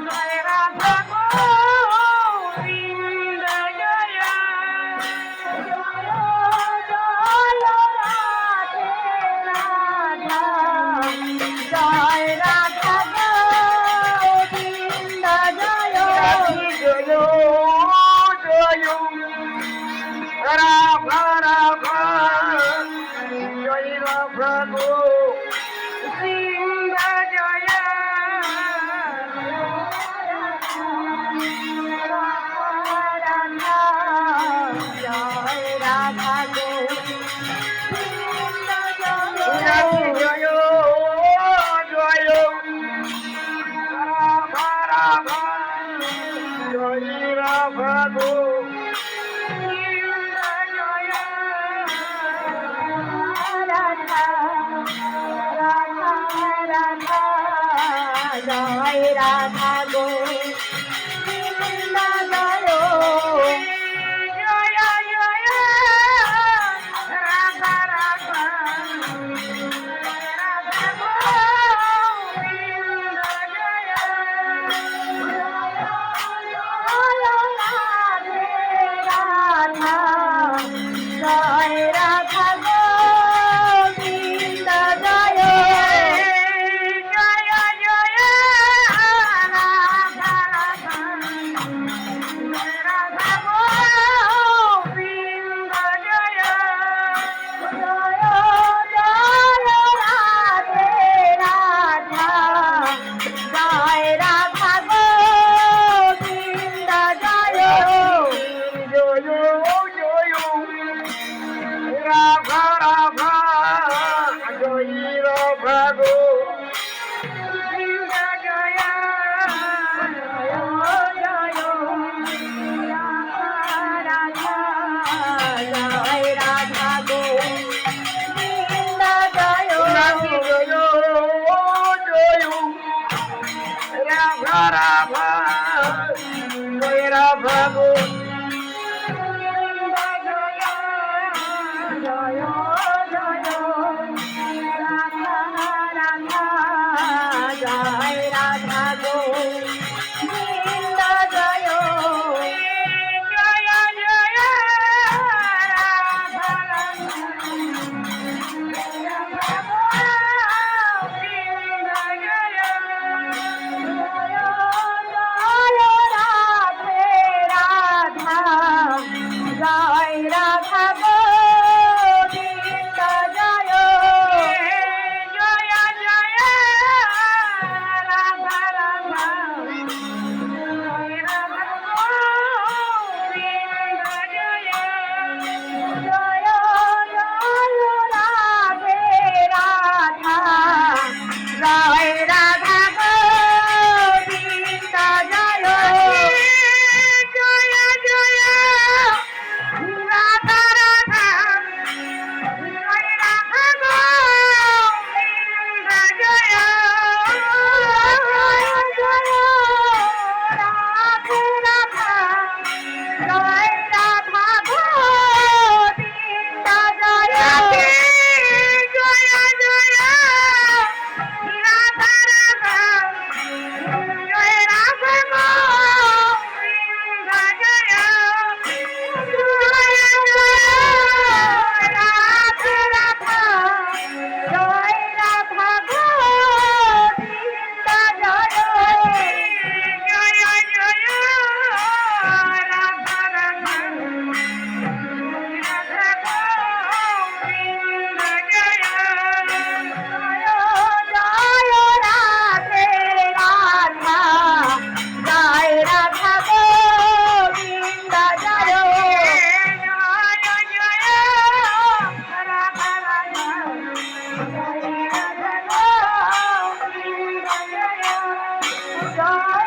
Joy Radha Govinda Joy Joy Radha Govinda Joy Joy Joy Radha Radha Joy Radha Govinda Joy Radha Govinda Joy Joy Radha Radha Joy Radha Govinda Joy Radha Radha Radha Joy Radha Govinda Joy Joy Joy Radha Radha Radha Govinda Joy Radha Joy Radha Govinda Joy Joy Joy Radha Radha Radha Govinda Joy Joy Joy Radhe Radha Joy Radha Govinda Joy Joy Joy Radha Radha Joy Radha Govinda Joy Joy Joy Radha Joy Radha Govinda Joy Joy Joy Radha Radha Joy Radha Govinda Joy Joy Joy Radha Radha Joy Radha Govinda Joy Joy Joy Radha Govinda Joy Joy Radha Govinda Joy Joy Joy Radha Radha Joy Radha Govinda Joy Joy Joy Radhe Radha Joy Radha Govinda Joy Joy Joy Radha Radha Joy Radha Govinda Joy Joy Radhe Radha Joy Radha Govinda Joy Joy Joy Radha Radha Joy Radha Govinda Joy Radhe Radha Joy Radha Govinda Joy Joy Joy Radha Radha Radha Govinda Joy Joy Joy Radhe Radha Joy Radha Govinda Joy Joy Joy Radha Radha Joy Radha Govinda Joy Joy